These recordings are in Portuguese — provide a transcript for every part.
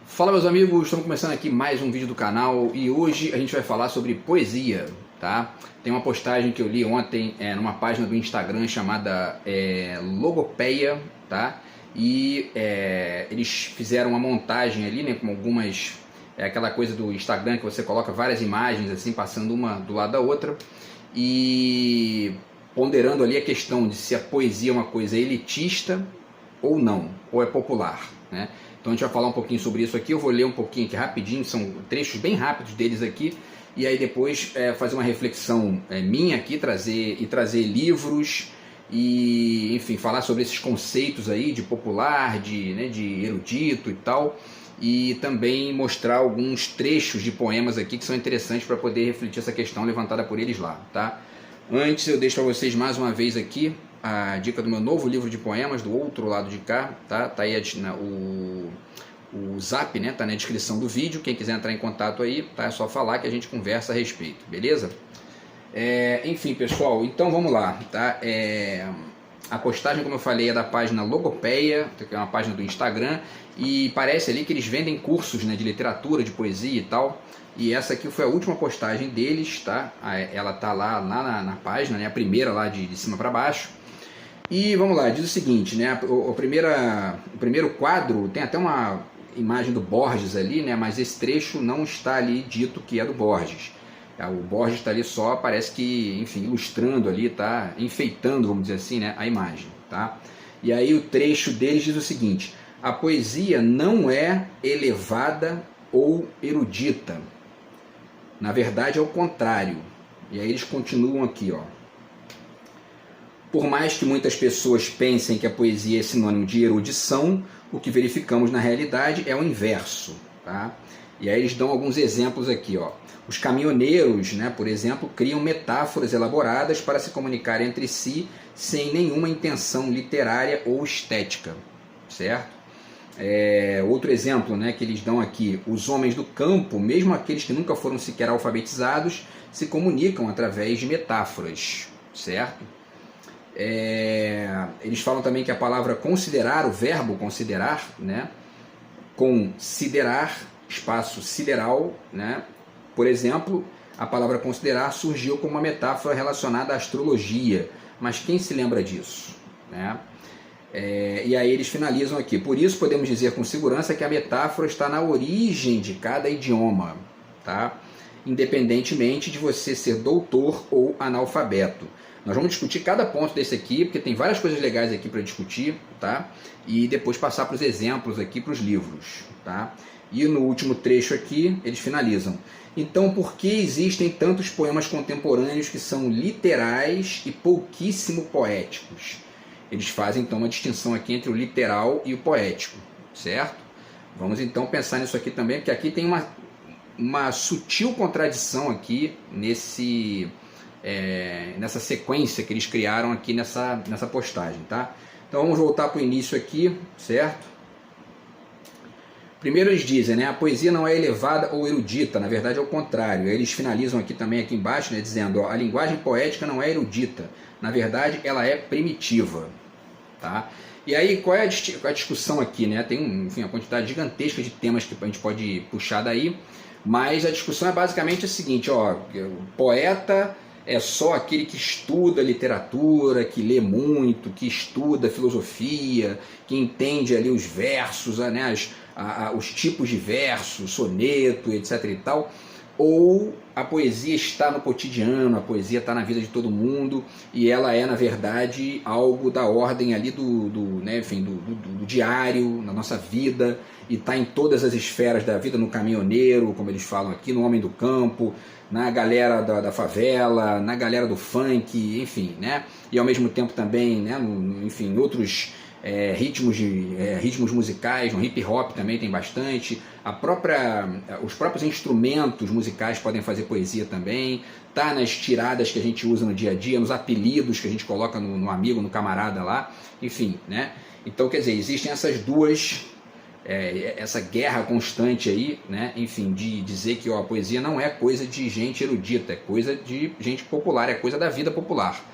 Fala meus amigos, estamos começando aqui mais um vídeo do canal e hoje a gente vai falar sobre poesia, tá? Tem uma postagem que eu li ontem numa página do Instagram chamada Logopeia, tá? E eles fizeram uma montagem ali, né, com algumas... aquela coisa do Instagram que você coloca várias imagens assim, passando uma do lado da outra e ponderando ali a questão de se a poesia é uma coisa elitista ou não, ou é popular, né? Então a gente vai falar um pouquinho sobre isso aqui, eu vou ler um pouquinho aqui rapidinho, são trechos bem rápidos deles aqui, e aí depois fazer uma reflexão minha aqui, trazer livros e, enfim, falar sobre esses conceitos aí de popular, de erudito e tal, e também mostrar alguns trechos de poemas aqui que são interessantes para poder refletir essa questão levantada por eles lá, tá? Antes eu deixo para vocês mais uma vez aqui a dica do meu novo livro de poemas, do outro lado de cá, tá? Tá aí o zap, né? Tá na descrição do vídeo, quem quiser entrar em contato aí, tá? É só falar que a gente conversa a respeito, beleza? Enfim, pessoal, então vamos lá, tá? A postagem, como eu falei, é da página Logopeia, que é uma página do Instagram, e parece ali que eles vendem cursos, né, de literatura, de poesia e tal, e essa aqui foi a última postagem deles, tá? Ela tá lá na página, né, a primeira lá de cima para baixo. E vamos lá, diz o seguinte, né? O primeiro quadro tem até uma imagem do Borges ali, né? Mas esse trecho não está ali dito que é do Borges. O Borges está ali só, parece que, enfim, ilustrando ali, tá? Enfeitando, vamos dizer assim, né? A imagem, tá? E aí o trecho deles diz o seguinte: a poesia não é elevada ou erudita. Na verdade é o contrário. E aí eles continuam aqui, ó. Por mais que muitas pessoas pensem que a poesia é sinônimo de erudição, o que verificamos na realidade é o inverso, tá? E aí eles dão alguns exemplos aqui, ó. Os caminhoneiros, né, por exemplo, criam metáforas elaboradas para se comunicar entre si sem nenhuma intenção literária ou estética, certo? Outro exemplo, né, que eles dão aqui: os homens do campo, mesmo aqueles que nunca foram sequer alfabetizados, se comunicam através de metáforas, certo? Eles falam também que a palavra considerar, o verbo considerar, né, considerar, espaço sideral, né, por exemplo, a palavra considerar surgiu como uma metáfora relacionada à astrologia, mas quem se lembra disso, né? E aí eles finalizam aqui: por isso podemos dizer com segurança que a metáfora está na origem de cada idioma, tá? Independentemente de você ser doutor ou analfabeto. Nós vamos discutir cada ponto desse aqui, porque tem várias coisas legais aqui para discutir, tá? E depois passar para os exemplos aqui, para os livros, tá? E no último trecho aqui, eles finalizam: então, por que existem tantos poemas contemporâneos que são literais e pouquíssimo poéticos? Eles fazem então uma distinção aqui entre o literal e o poético, certo? Vamos então pensar nisso aqui também, porque aqui tem uma sutil contradição aqui nessa sequência que eles criaram aqui nessa postagem, tá? Então vamos voltar para o início aqui, certo? Primeiro eles dizem, né, a poesia não é elevada ou erudita, na verdade é o contrário. Eles finalizam aqui também, aqui embaixo, né, dizendo, ó, a linguagem poética não é erudita, na verdade ela é primitiva, tá? E aí qual é a discussão aqui, né? Tem enfim, uma quantidade gigantesca de temas que a gente pode puxar daí, mas a discussão é basicamente a seguinte, ó: o poeta é só aquele que estuda literatura, que lê muito, que estuda filosofia, que entende ali os versos, né, os tipos de verso, soneto, etc. e tal, ou a poesia está no cotidiano, a poesia está na vida de todo mundo e ela é, na verdade, algo da ordem ali do diário, na nossa vida, e está em todas as esferas da vida, no caminhoneiro, como eles falam aqui, no homem do campo, na galera da favela, na galera do funk, enfim, né? E ao mesmo tempo também, né, enfim, outros ritmos musicais, no hip hop também tem bastante, os próprios instrumentos musicais podem fazer poesia também, tá nas tiradas que a gente usa no dia a dia, nos apelidos que a gente coloca no amigo, no camarada lá, enfim, né? Então, quer dizer, existem essas duas... essa guerra constante aí, né? Enfim, de dizer que, ó, a poesia não é coisa de gente erudita, é coisa de gente popular, é coisa da vida popular.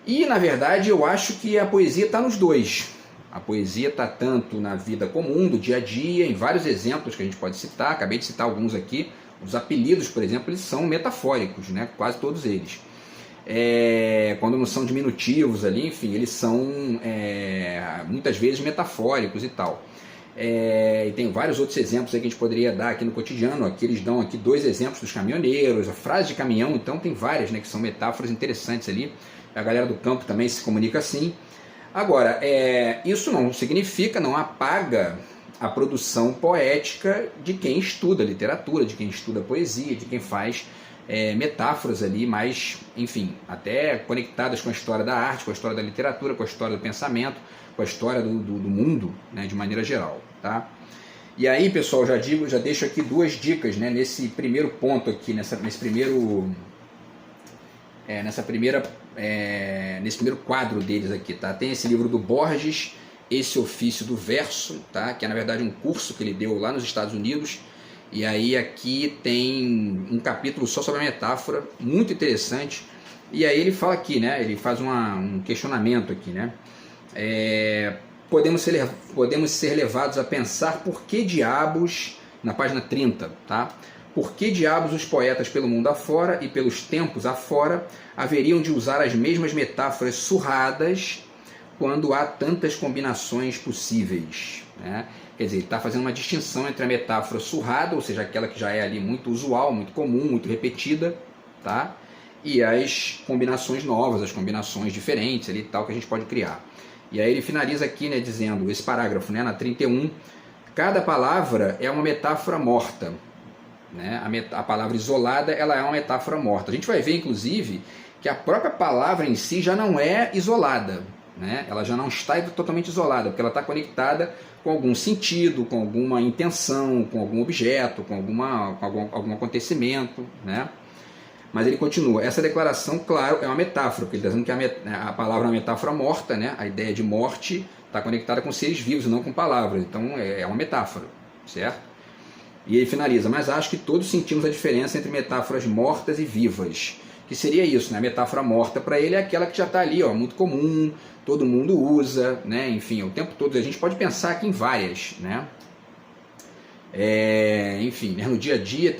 E, na verdade, eu acho que a poesia está nos dois, A poesia está tanto na vida comum, do dia a dia, em vários exemplos que a gente pode citar, acabei de citar alguns aqui. Os apelidos, por exemplo, eles são metafóricos, né? Quase todos eles. Quando não são diminutivos ali, enfim, eles são muitas vezes metafóricos e tal. E tem vários outros exemplos aí que a gente poderia dar aqui no cotidiano. Aqui eles dão aqui 2 exemplos dos caminhoneiros, a frase de caminhão, então tem várias, né, que são metáforas interessantes ali. A galera do campo também se comunica assim. Agora, isso não significa, não apaga a produção poética de quem estuda literatura, de quem estuda poesia, de quem faz metáforas ali, mas, enfim, até conectadas com a história da arte, com a história da literatura, com a história do pensamento, com a história do mundo, né, de maneira geral, tá? E aí, pessoal, já deixo aqui 2 dicas, né, nesse primeiro ponto aqui, nesse primeiro quadro deles aqui, tá? Tem esse livro do Borges, Esse Ofício do Verso, tá? Que é na verdade um curso que ele deu lá nos Estados Unidos. E aí aqui tem um capítulo só sobre a metáfora, muito interessante. E aí ele fala aqui, né? Ele faz um questionamento aqui, né? Podemos ser levados a pensar por que diabos, na página 30, tá? Por que diabos os poetas pelo mundo afora e pelos tempos afora haveriam de usar as mesmas metáforas surradas quando há tantas combinações possíveis, né? Quer dizer, ele está fazendo uma distinção entre a metáfora surrada, ou seja, aquela que já é ali muito usual, muito comum, muito repetida, tá? E as combinações novas, as combinações diferentes ali, tal, que a gente pode criar. E aí ele finaliza aqui, né, dizendo, esse parágrafo, né, na 31, cada palavra é uma metáfora morta, né? A palavra isolada, ela é uma metáfora morta. A gente vai ver, inclusive, que a própria palavra em si já não é isolada, né? Ela já não está totalmente isolada, porque ela está conectada com algum sentido, com alguma intenção, com algum objeto, com algum acontecimento, né? Mas ele continua, essa declaração, claro, é uma metáfora, porque ele está dizendo que a palavra é uma metáfora morta, né? A ideia de morte está conectada com seres vivos, não com palavras, então é uma metáfora, certo? E ele finaliza, mas acho que todos sentimos a diferença entre metáforas mortas e vivas, que seria isso, né? A metáfora morta para ele é aquela que já está ali, ó, muito comum, todo mundo usa, né? Enfim, o tempo todo a gente pode pensar aqui em várias, né? Enfim, né? No dia a dia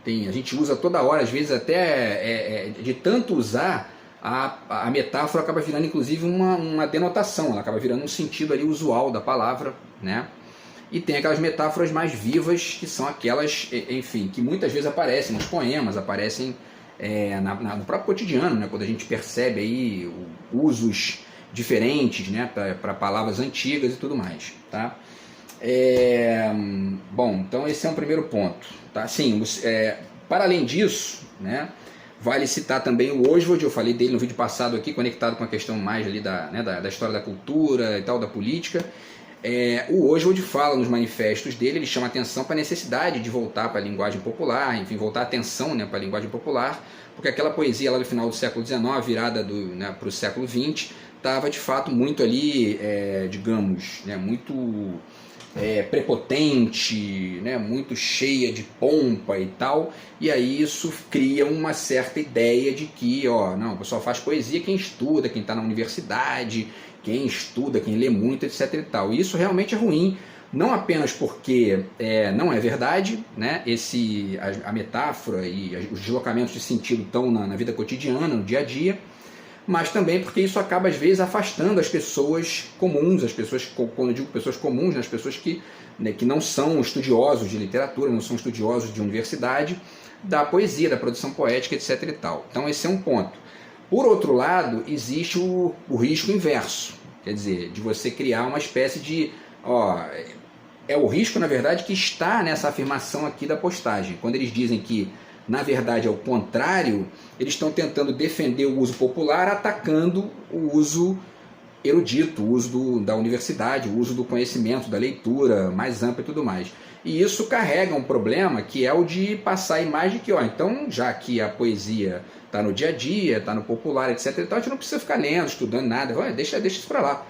a gente usa toda hora, às vezes até de tanto usar, a metáfora acaba virando inclusive uma denotação, ela acaba virando um sentido ali usual da palavra, né? E tem aquelas metáforas mais vivas, que são aquelas, enfim, que muitas vezes aparecem nos poemas, aparecem no próprio cotidiano, né? Quando a gente percebe aí usos diferentes, né? Para palavras antigas e tudo mais, tá? Bom, então esse é um primeiro ponto, tá? Sim, para além disso, né? Vale citar também o Oswald, eu falei dele no vídeo passado aqui, conectado com a questão mais ali da história da cultura e tal, da política. O Oswald fala nos manifestos dele, ele chama atenção para a necessidade de voltar para a linguagem popular, enfim, voltar a atenção, né, para a linguagem popular, porque aquela poesia lá do final do século XIX, virada para o século XX, estava de fato muito ali, digamos, né, muito prepotente, né, muito cheia de pompa e tal, e aí isso cria uma certa ideia de que, não, o pessoal faz poesia quem estuda, quem está na universidade, quem estuda, quem lê muito, etc e tal. E isso realmente é ruim, não apenas porque não é verdade, né, a metáfora e os deslocamentos de sentido estão na vida cotidiana, no dia a dia, mas também porque isso acaba às vezes afastando as pessoas comuns, quando eu digo pessoas comuns, né, as pessoas que não são estudiosos de literatura, não são estudiosos de universidade, da poesia, da produção poética, etc e tal. Então esse é um ponto. Por outro lado, existe o risco inverso, quer dizer, de você criar uma espécie de... é o risco, na verdade, que está nessa afirmação aqui da postagem. Quando eles dizem que, na verdade, é o contrário, eles estão tentando defender o uso popular, atacando o uso erudito, o uso da universidade, o uso do conhecimento, da leitura mais ampla e tudo mais. E isso carrega um problema que é o de passar a imagem que, então, já que a poesia está no dia a dia, está no popular, etc, então a gente não precisa ficar lendo, estudando nada, deixa isso para lá.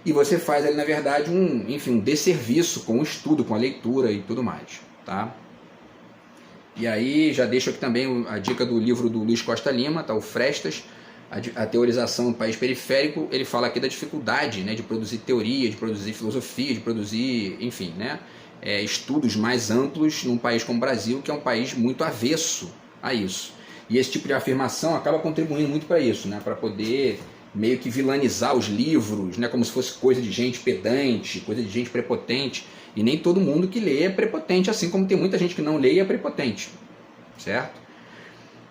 E você faz ali, na verdade, um desserviço com o estudo, com a leitura e tudo mais, tá? E aí já deixo aqui também a dica do livro do Luiz Costa Lima, tá? O Frestas, a teorização do país periférico, ele fala aqui da dificuldade, né, de produzir teoria, de produzir filosofia, de produzir, enfim, né, estudos mais amplos num país como o Brasil, que é um país muito avesso a isso. E esse tipo de afirmação acaba contribuindo muito para isso, né, para poder meio que vilanizar os livros, né, como se fosse coisa de gente pedante, coisa de gente prepotente. E nem todo mundo que lê é prepotente, assim como tem muita gente que não lê e é prepotente, certo?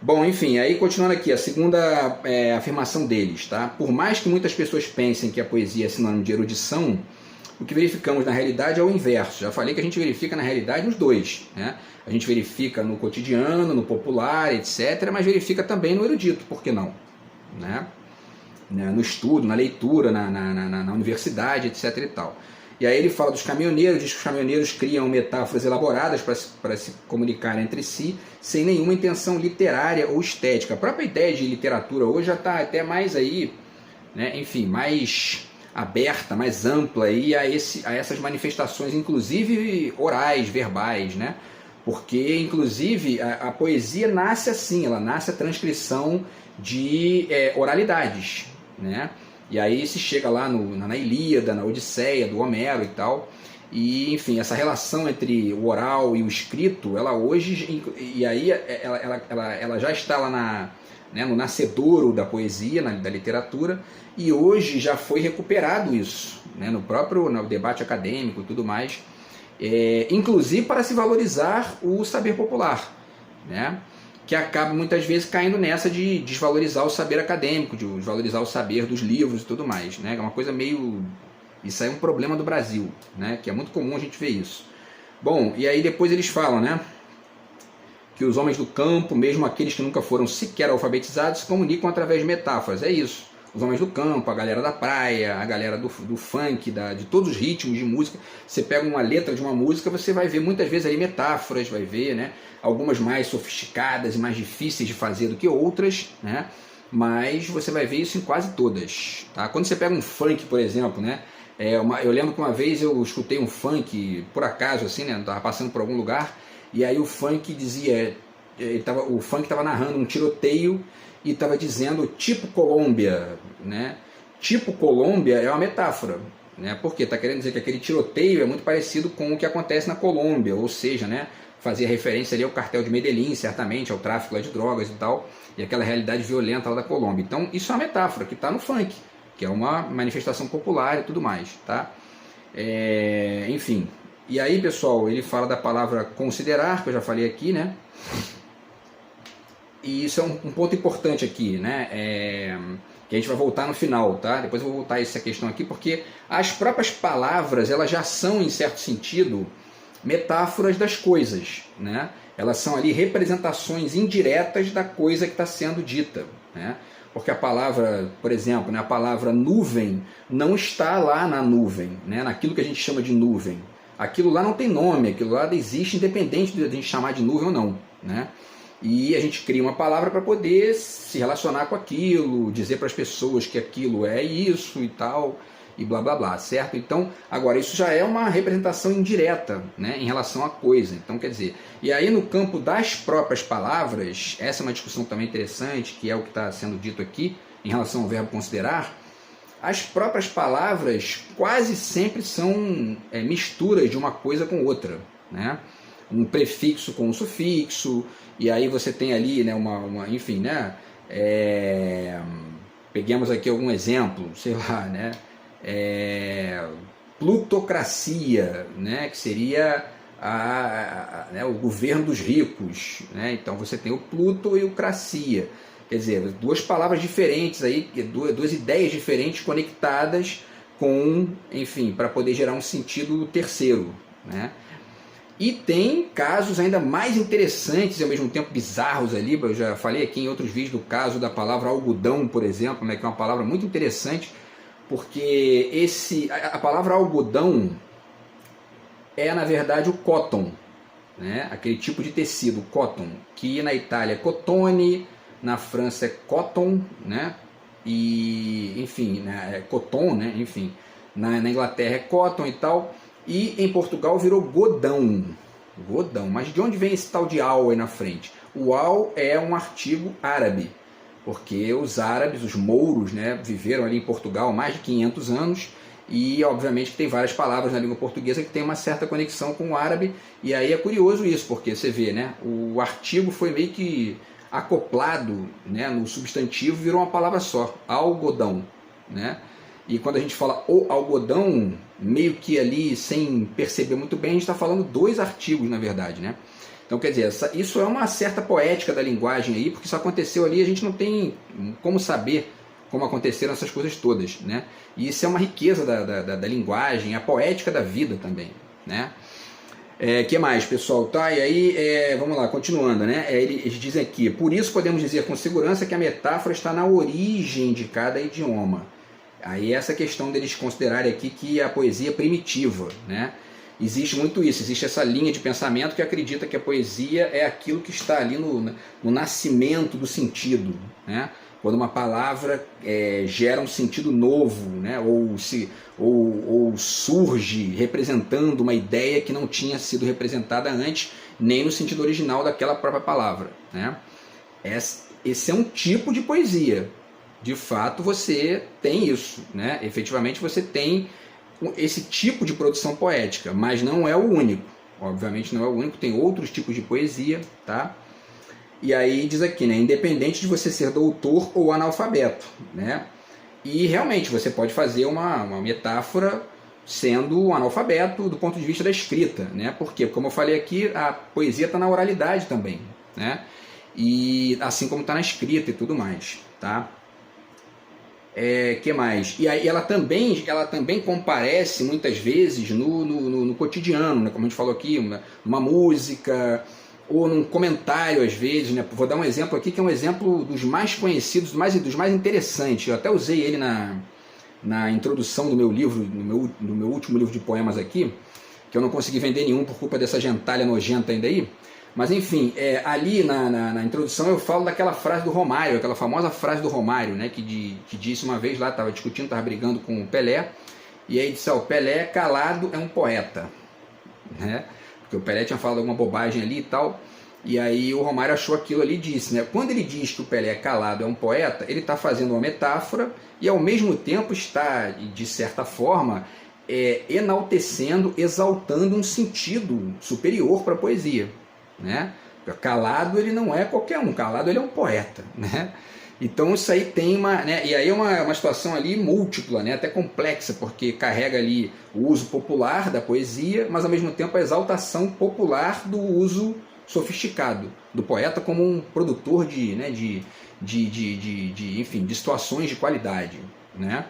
Bom, enfim, aí continuando aqui, a segunda afirmação deles, tá? Por mais que muitas pessoas pensem que a poesia é sinônimo de erudição, o que verificamos na realidade é o inverso. Já falei que a gente verifica na realidade nos dois, né? A gente verifica no cotidiano, no popular, etc., mas verifica também no erudito, por que não? Né? No estudo, na leitura, na universidade, etc. e tal. E aí ele fala dos caminhoneiros, diz que os caminhoneiros criam metáforas elaboradas para se comunicar entre si, sem nenhuma intenção literária ou estética. A própria ideia de literatura hoje já está até mais aí, né, enfim, mais aberta, mais ampla aí a essas manifestações, inclusive orais, verbais, né? Porque, inclusive, a poesia nasce assim, ela nasce a transcrição de oralidades, né? E aí se chega lá na Ilíada, na Odisseia, do Homero e tal. E, enfim, essa relação entre o oral e o escrito, ela hoje, e aí ela já está lá no nascedouro da poesia, da literatura, e hoje já foi recuperado isso, né, no debate acadêmico e tudo mais, inclusive para se valorizar o saber popular, né? Que acaba muitas vezes caindo nessa de desvalorizar o saber acadêmico, de desvalorizar o saber dos livros e tudo mais, né? É uma coisa meio... Isso aí é um problema do Brasil, né? Que é muito comum a gente ver isso. Bom, e aí depois eles falam, né, que os homens do campo, mesmo aqueles que nunca foram sequer alfabetizados, se comunicam através de metáforas. É isso. Os homens do campo, a galera da praia, a galera do funk, de todos os ritmos de música. Você pega uma letra de uma música, você vai ver muitas vezes aí metáforas, vai ver, né? Algumas mais sofisticadas e mais difíceis de fazer do que outras, né? Mas você vai ver isso em quase todas, tá? Quando você pega um funk, por exemplo, né? Eu lembro que uma vez eu escutei um funk, por acaso, assim, né? Eu estava passando por algum lugar, e aí o funk dizia... o funk estava narrando um tiroteio e estava dizendo tipo Colômbia, né? Tipo Colômbia é uma metáfora, né? Porque está querendo dizer que aquele tiroteio é muito parecido com o que acontece na Colômbia, ou seja, né, fazia referência ali ao cartel de Medellín, certamente, ao tráfico lá de drogas e tal, e aquela realidade violenta lá da Colômbia. Então isso é uma metáfora que está no funk, que é uma manifestação popular e tudo mais, tá? Enfim, e aí, pessoal, ele fala da palavra considerar, que eu já falei aqui, né? E isso é um ponto importante aqui, né? Que a gente vai voltar no final, tá? Depois eu vou voltar a essa questão aqui, porque as próprias palavras, elas já são, em certo sentido, metáforas das coisas, né? Elas são ali representações indiretas da coisa que está sendo dita, né? Porque a palavra, por exemplo, né, a palavra nuvem não está lá na nuvem, né? Naquilo que a gente chama de nuvem. Aquilo lá não tem nome, aquilo lá existe independente de a gente chamar de nuvem ou não, né? E a gente cria uma palavra para poder se relacionar com aquilo, dizer para as pessoas que aquilo é isso e tal, e blá blá blá, certo? Então, agora, isso já é uma representação indireta, né, em relação à coisa. Então, quer dizer, e aí no campo das próprias palavras, essa é uma discussão também interessante, que é o que está sendo dito aqui, em relação ao verbo considerar. As próprias palavras quase sempre são misturas de uma coisa com outra, né? Um prefixo com um sufixo, e aí você tem ali, né, enfim, né, peguemos aqui algum exemplo, sei lá, né, plutocracia, né, que seria né, o governo dos ricos, né? Então você tem o pluto e o cracia, quer dizer, duas palavras diferentes aí, duas ideias diferentes conectadas com, enfim, para poder gerar um sentido terceiro, né? E tem casos ainda mais interessantes e ao mesmo tempo bizarros ali. Eu já falei aqui em outros vídeos do caso da palavra algodão, por exemplo, né, que é uma palavra muito interessante, porque a palavra algodão é, na verdade, o cotton, né, aquele tipo de tecido, cotton, que na Itália é cotone, na França é cotton, né, e, enfim, né, é coton, né, enfim, na Inglaterra é cotton e tal. E em Portugal virou godão. Godão. Mas de onde vem esse tal de al aí na frente? O al é um artigo árabe. porque os árabes, os mouros, né, viveram ali em Portugal há mais de 500 anos, e obviamente que tem várias palavras na língua portuguesa que tem uma certa conexão com o árabe, e aí é curioso isso, porque você vê, né, o artigo foi meio que acoplado, né, no substantivo, virou uma palavra só, algodão, né? E quando a gente fala o algodão, meio que ali, sem perceber muito bem, a gente está falando dois artigos, na verdade, né? Então, quer dizer, isso é uma certa poética da linguagem aí, porque isso aconteceu ali, a gente não tem como saber como aconteceram essas coisas todas, né? E isso é uma riqueza da linguagem, a poética da vida também, né? Que mais, pessoal? Tá, e aí, vamos lá, continuando, né? Eles dizem aqui, por isso podemos dizer com segurança que a metáfora está na origem de cada idioma. Aí essa questão deles considerarem aqui que a poesia é primitiva, né? Existe muito isso, existe essa linha de pensamento que acredita que a poesia é aquilo que está ali no nascimento do sentido, né? Quando uma palavra gera um sentido novo, né? ou surge representando uma ideia que não tinha sido representada antes, nem no sentido original daquela própria palavra, né? Esse é um tipo de poesia. De fato, você tem isso, né? Efetivamente, você tem esse tipo de produção poética, mas não é o único. Obviamente não é o único, tem outros tipos de poesia, tá? E aí diz aqui, né, independente de você ser doutor ou analfabeto, né? E realmente você pode fazer uma metáfora sendo um analfabeto do ponto de vista da escrita, né? Porque, como eu falei aqui, a poesia está na oralidade também, né? E assim como está na escrita e tudo mais, tá? Que mais? E aí ela também comparece muitas vezes no cotidiano, né? Como a gente falou aqui, uma música ou num comentário às vezes, né? Vou dar um exemplo aqui que é um exemplo dos mais conhecidos, dos mais interessantes. Eu até usei ele na introdução do meu livro, no meu último livro de poemas aqui, que eu não consegui vender nenhum por culpa dessa gentalha nojenta ainda aí. Mas enfim, ali na introdução eu falo daquela frase do Romário, aquela famosa frase do Romário, né, que disse uma vez lá, estava discutindo, estava brigando com o Pelé, e aí disse, o Pelé calado é um poeta, né? Porque o Pelé tinha falado alguma bobagem ali e tal, e aí o Romário achou aquilo ali e disse, né, quando ele diz que o Pelé calado é um poeta, ele está fazendo uma metáfora e ao mesmo tempo está, de certa forma, enaltecendo, exaltando um sentido superior para a poesia, né? Calado ele não é qualquer um, calado ele é um poeta, né? Então isso aí tem né? E aí é uma situação ali múltipla, né? Até complexa, porque carrega ali o uso popular da poesia, mas ao mesmo tempo a exaltação popular do uso sofisticado do poeta como um produtor enfim, de situações de qualidade, né?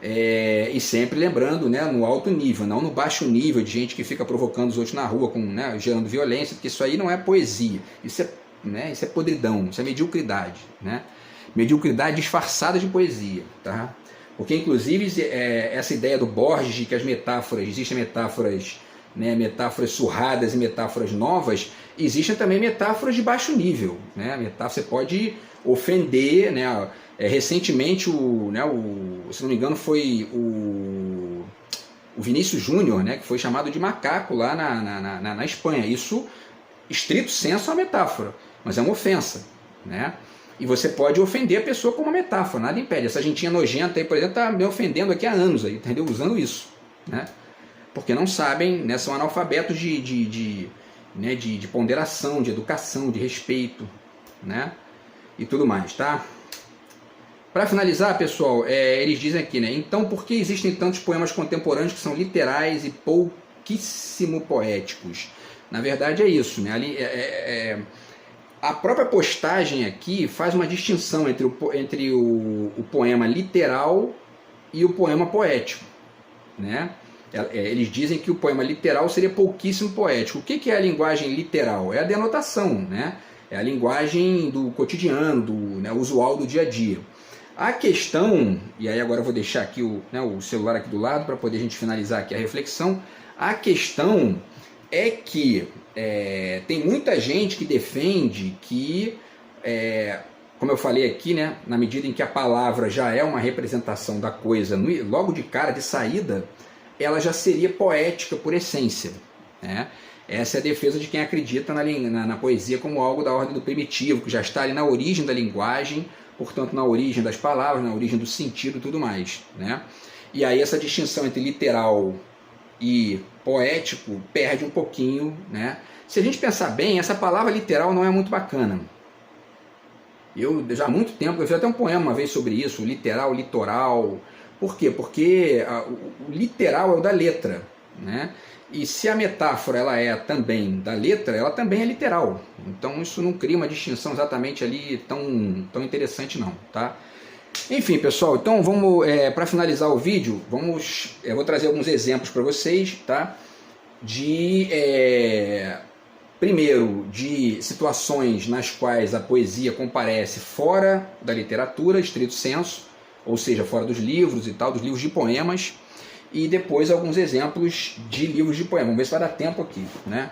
E sempre lembrando, né, no alto nível, não no baixo nível de gente que fica provocando os outros na rua, né, gerando violência, porque isso aí não é poesia, isso é podridão, isso é mediocridade, né? Mediocridade disfarçada de poesia, tá? Porque inclusive essa ideia do Borges de que as metáforas, existem metáforas, né, metáforas surradas e metáforas novas, existem também metáforas de baixo nível, né? Você pode ofender, né? Recentemente, se não me engano, foi o Vinícius Júnior, né, que foi chamado de macaco lá na Espanha. Isso, estrito senso, é uma metáfora, mas é uma ofensa, né? E você pode ofender a pessoa com uma metáfora, nada impede. Essa gentinha nojenta aí, por exemplo, está me ofendendo aqui há anos, aí, entendeu? Usando isso, né? Porque não sabem, né, são analfabetos de ponderação, de educação, de respeito, né? E tudo mais, tá? Para finalizar, pessoal, eles dizem aqui, né? Então, por que existem tantos poemas contemporâneos que são literais e pouquíssimo poéticos? Na verdade é isso, né? Ali, a própria postagem aqui faz uma distinção entre o poema literal e o poema poético, né? Eles dizem que o poema literal seria pouquíssimo poético. O que é a linguagem literal? É a denotação, né? É a linguagem do cotidiano, né, usual do dia a dia. A questão, e aí agora eu vou deixar aqui o celular aqui do lado para poder a gente finalizar aqui a reflexão. A questão é que tem muita gente que defende que, como eu falei aqui, né, na medida em que a palavra já é uma representação da coisa, logo de cara, de saída, ela já seria poética por essência, né? Essa é a defesa de quem acredita na poesia como algo da ordem do primitivo, que já está ali na origem da linguagem, portanto na origem das palavras, na origem do sentido e tudo mais, né? E aí essa distinção entre literal e poético perde um pouquinho, né? Se a gente pensar bem, essa palavra literal não é muito bacana. Eu já há muito tempo, eu fiz até um poema uma vez sobre isso, literal, litoral. Por quê? Porque o literal é o da letra, né? E se a metáfora ela é também da letra, ela também é literal. Então isso não cria uma distinção exatamente ali tão interessante não, tá? Enfim, pessoal, então vamos, para finalizar o vídeo, eu vou trazer alguns exemplos para vocês, tá? Primeiro, de situações nas quais a poesia comparece fora da literatura, estrito sensu, ou seja, fora dos livros e tal, dos livros de poemas, e depois alguns exemplos de livros de poemas. Vamos ver se vai dar tempo aqui, né?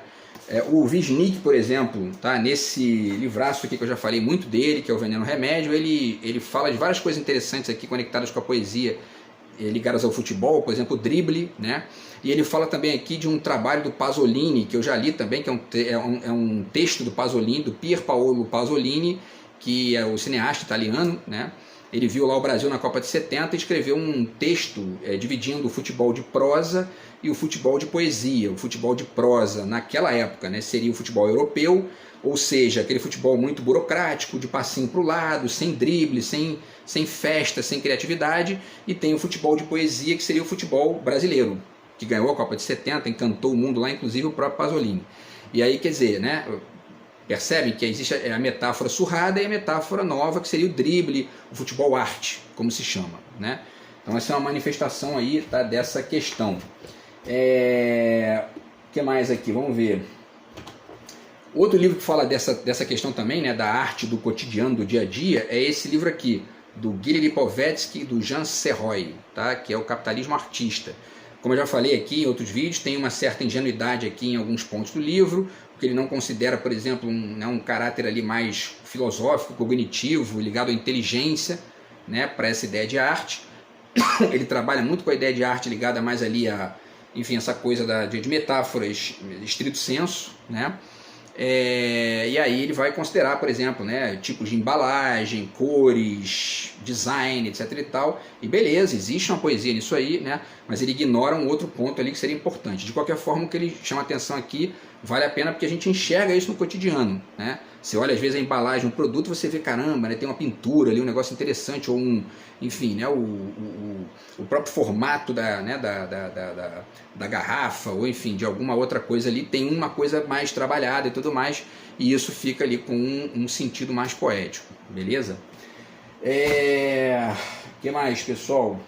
O Wisnik, por exemplo, tá? Nesse livraço aqui que eu já falei muito dele, que é o Veneno Remédio, ele fala de várias coisas interessantes aqui conectadas com a poesia, ligadas ao futebol, por exemplo, o drible, né? E ele fala também aqui de um trabalho do Pasolini, que eu já li também, que é um texto do Pasolini, do Pier Paolo Pasolini, que é o cineasta italiano, né? Ele viu lá o Brasil na Copa de 70 e escreveu um texto dividindo o futebol de prosa e o futebol de poesia. O futebol de prosa, naquela época, né, seria o futebol europeu, ou seja, aquele futebol muito burocrático, de passinho para o lado, sem drible, sem festa, sem criatividade. E tem o futebol de poesia, que seria o futebol brasileiro, que ganhou a Copa de 70, encantou o mundo lá, inclusive o próprio Pasolini. E aí, quer dizer, né, percebem que existe a metáfora surrada e a metáfora nova, que seria o drible, o futebol arte, como se chama, né? Então essa é uma manifestação aí, tá, dessa questão. O que mais aqui? Vamos ver. Outro livro que fala dessa questão também, né, da arte do cotidiano, do dia a dia, é esse livro aqui, do Gili Lipovetsky e do Jean Serroy, tá, que é o Capitalismo Artista. Como eu já falei aqui em outros vídeos, tem uma certa ingenuidade aqui em alguns pontos do livro, porque ele não considera, por exemplo, um caráter ali mais filosófico, cognitivo, ligado à inteligência, né, para essa ideia de arte. Ele trabalha muito com a ideia de arte ligada mais ali a, enfim, essa coisa de metáforas estrito sensu, né? E aí ele vai considerar, por exemplo, né, tipos de embalagem, cores, design, etc e tal, e beleza, existe uma poesia nisso aí, né, mas ele ignora um outro ponto ali que seria importante. De qualquer forma, o que ele chama atenção aqui vale a pena porque a gente enxerga isso no cotidiano, né? Você olha às vezes a embalagem, um produto, você vê, caramba, né, tem uma pintura ali, um negócio interessante, ou enfim, né, o próprio formato da garrafa, ou enfim, de alguma outra coisa ali, tem uma coisa mais trabalhada e tudo mais, e isso fica ali com um sentido mais poético, beleza? Que mais, pessoal?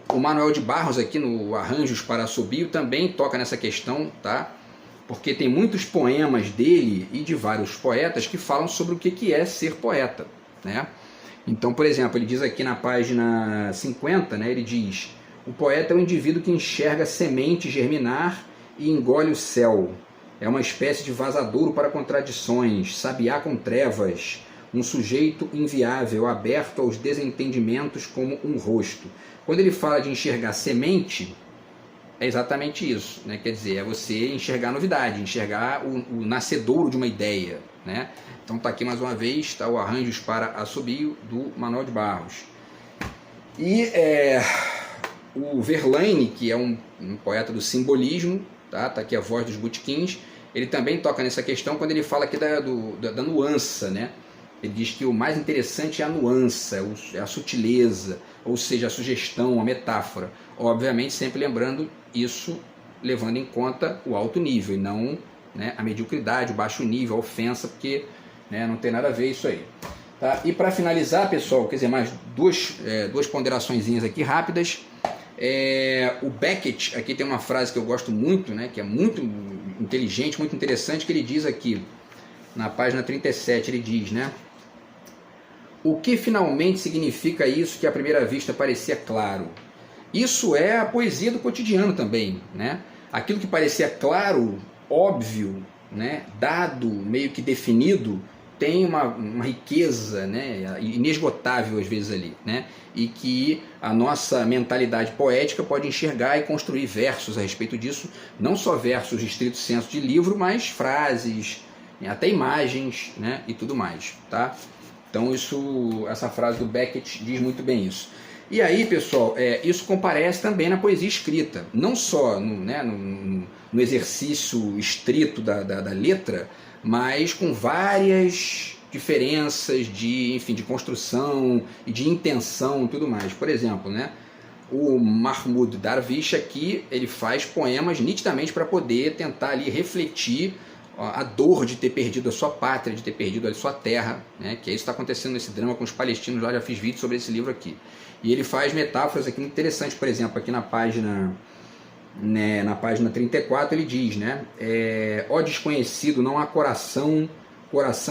O Manuel de Barros aqui no Arranjos para Assobio também toca nessa questão, tá? Porque tem muitos poemas dele e de vários poetas que falam sobre o que é ser poeta, né? Então, por exemplo, ele diz aqui na página 50, né, ele diz: o poeta é o indivíduo que enxerga a semente germinar e engole o céu. É uma espécie de vazadouro para contradições, sabiá com trevas, um sujeito inviável, aberto aos desentendimentos como um rosto. Quando ele fala de enxergar semente, é exatamente isso, né? Quer dizer, é você enxergar novidade, enxergar o nascedouro de uma ideia, né? Então está aqui mais uma vez, tá, o Arranjos para Assobio, do Manuel de Barros. E o Verlaine, que é um poeta do simbolismo, tá aqui a Voz dos Botequins, ele também toca nessa questão quando ele fala aqui da nuance, né? Ele diz que o mais interessante é a nuance, é a sutileza, ou seja, a sugestão, a metáfora. Obviamente sempre lembrando isso, levando em conta o alto nível e não, né, a mediocridade, o baixo nível, a ofensa, porque, né, não tem nada a ver isso aí. Tá? E para finalizar, pessoal, quer dizer, mais duas ponderaçõezinhas aqui rápidas. O Beckett, aqui tem uma frase que eu gosto muito, né, que é muito inteligente, muito interessante, que ele diz aqui, na página 37, ele diz, né: o que finalmente significa isso que à primeira vista parecia claro? Isso é a poesia do cotidiano também, né? Aquilo que parecia claro, óbvio, né, dado, meio que definido, tem uma riqueza, né, inesgotável às vezes ali, né, e que a nossa mentalidade poética pode enxergar e construir versos a respeito disso, não só versos de estrito senso de livro, mas frases, até imagens, né, e tudo mais, tá? Então essa frase do Beckett diz muito bem isso. E aí, pessoal, isso comparece também na poesia escrita, não só no exercício estrito da letra, mas com várias diferenças de construção e de intenção e tudo mais. Por exemplo, o Mahmoud Darwish aqui, ele faz poemas nitidamente para poder tentar ali refletir a dor de ter perdido a sua pátria, de ter perdido a sua terra, que é isso que está acontecendo nesse drama com os palestinos. Já fiz vídeo sobre esse livro aqui. E ele faz metáforas aqui muito interessantes. Por exemplo, aqui na página 34 ele diz, ó desconhecido, não há coração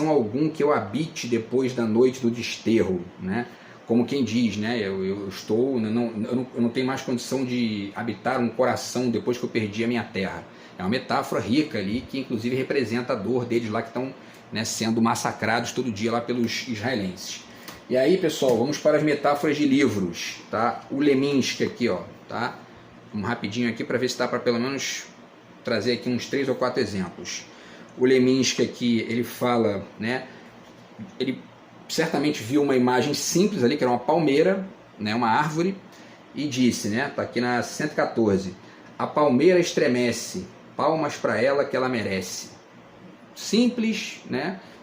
algum que eu habite depois da noite do desterro, como quem diz, eu não tenho mais condição de habitar um coração depois que eu perdi a minha terra. É uma metáfora rica ali, que inclusive representa a dor deles lá que estão sendo massacrados todo dia lá pelos israelenses. E aí, pessoal, vamos para as metáforas de livros, tá? O Leminski aqui, ó, tá? Vamos rapidinho aqui para ver se dá para pelo menos trazer aqui uns 3 ou 4 exemplos. O Leminski aqui, ele fala, ele certamente viu uma imagem simples ali, que era uma palmeira, uma árvore, e disse, tá aqui na 114, a palmeira estremece, palmas para ela que ela merece. Simples,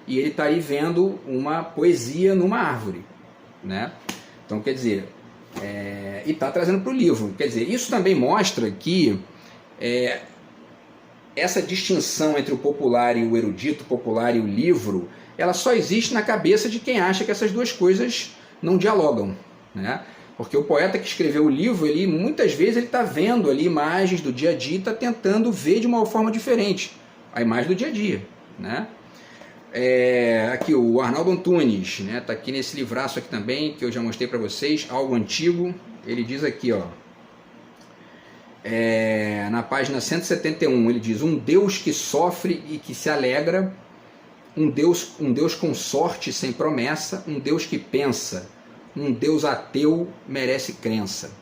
e ele está aí vendo uma poesia numa árvore, Então, quer dizer, e está trazendo para o livro. Quer dizer, isso também mostra que essa distinção entre o popular e o erudito, o popular e o livro, ela só existe na cabeça de quem acha que essas duas coisas não dialogam, Porque o poeta que escreveu o livro, ele muitas vezes ele está vendo ali imagens do dia a dia e está tentando ver de uma forma diferente a imagem do dia a dia, Aqui o Arnaldo Antunes, tá aqui nesse livraço aqui também, que eu já mostrei para vocês, Algo Antigo. Ele diz aqui, ó, na página 171, ele diz: um Deus que sofre e que se alegra, um Deus com sorte sem promessa, um Deus que pensa, um Deus ateu merece crença.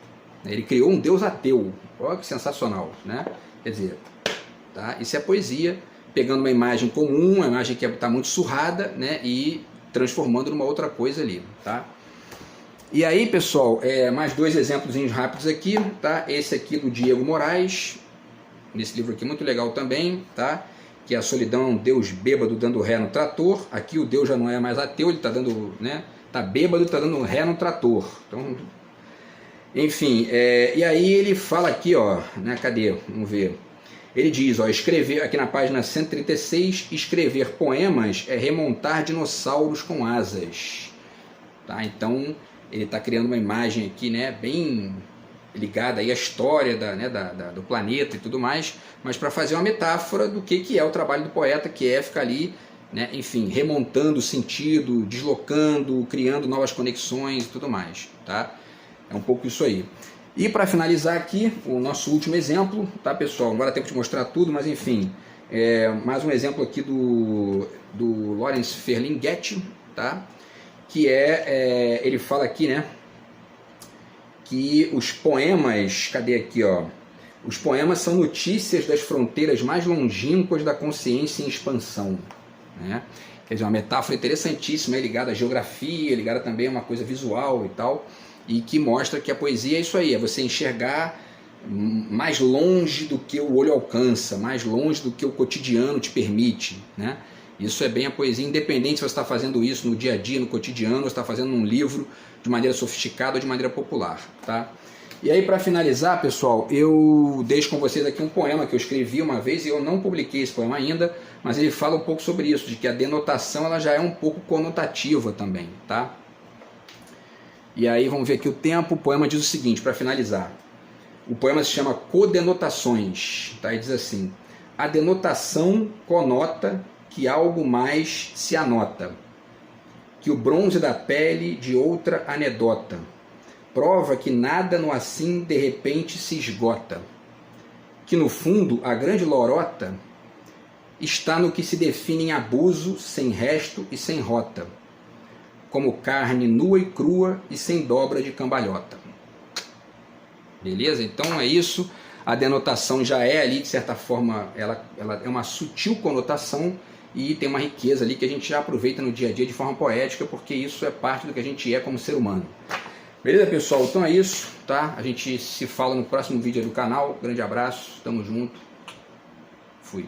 Ele criou um Deus ateu. Olha que sensacional, Quer dizer, tá? Isso é poesia, pegando uma imagem comum, uma imagem que está muito surrada, e transformando numa outra coisa ali, tá? E aí, pessoal, mais 2 exemplos rápidos aqui, tá? Esse aqui do Diego Moraes, nesse livro aqui muito legal também, tá? Que é A Solidão é um Deus bêbado dando ré no trator. Aqui o Deus já não é mais ateu, ele está dando, tá bêbado, está dando ré no trator. Então, enfim, e aí ele fala aqui, ó, cadê? Vamos ver. Ele diz, ó, escrever, aqui na página 136, escrever poemas é remontar dinossauros com asas. Tá? Então, ele está criando uma imagem aqui, bem ligada aí à história do planeta e tudo mais, mas para fazer uma metáfora do que é o trabalho do poeta, que é ficar ali, enfim, remontando o sentido, deslocando, criando novas conexões e tudo mais, tá? É um pouco isso aí. E para finalizar aqui, o nosso último exemplo, tá, pessoal? Não vai dar tempo de mostrar tudo, mas enfim, mais um exemplo aqui do Lawrence Ferlinghetti, tá? Que ele fala aqui, que os poemas, cadê aqui, ó? Os poemas são notícias das fronteiras mais longínquas da consciência em expansão, Quer dizer, uma metáfora interessantíssima, ligada à geografia, ligada também a uma coisa visual e tal, e que mostra que a poesia é isso aí, é você enxergar mais longe do que o olho alcança, mais longe do que o cotidiano te permite, Isso é bem a poesia, independente se você está fazendo isso no dia a dia, no cotidiano, ou está fazendo num livro de maneira sofisticada ou de maneira popular, tá? E aí, para finalizar, pessoal, eu deixo com vocês aqui um poema que eu escrevi uma vez, e eu não publiquei esse poema ainda, mas ele fala um pouco sobre isso, de que a denotação ela já é um pouco conotativa também, tá? E aí, vamos ver aqui o tempo. O poema diz o seguinte, para finalizar. O poema se chama Codenotações, tá? E diz assim: a denotação conota que algo mais se anota, que o bronze da pele de outra anedota, prova que nada no assim de repente se esgota, que no fundo a grande lorota está no que se define em abuso, sem resto e sem rota, como carne nua e crua e sem dobra de cambalhota. Beleza? Então é isso. A denotação já é ali, de certa forma, ela é uma sutil conotação e tem uma riqueza ali que a gente já aproveita no dia a dia de forma poética, porque isso é parte do que a gente é como ser humano. Beleza, pessoal? Então é isso, tá? A gente se fala no próximo vídeo do canal. Grande abraço, tamo junto. Fui.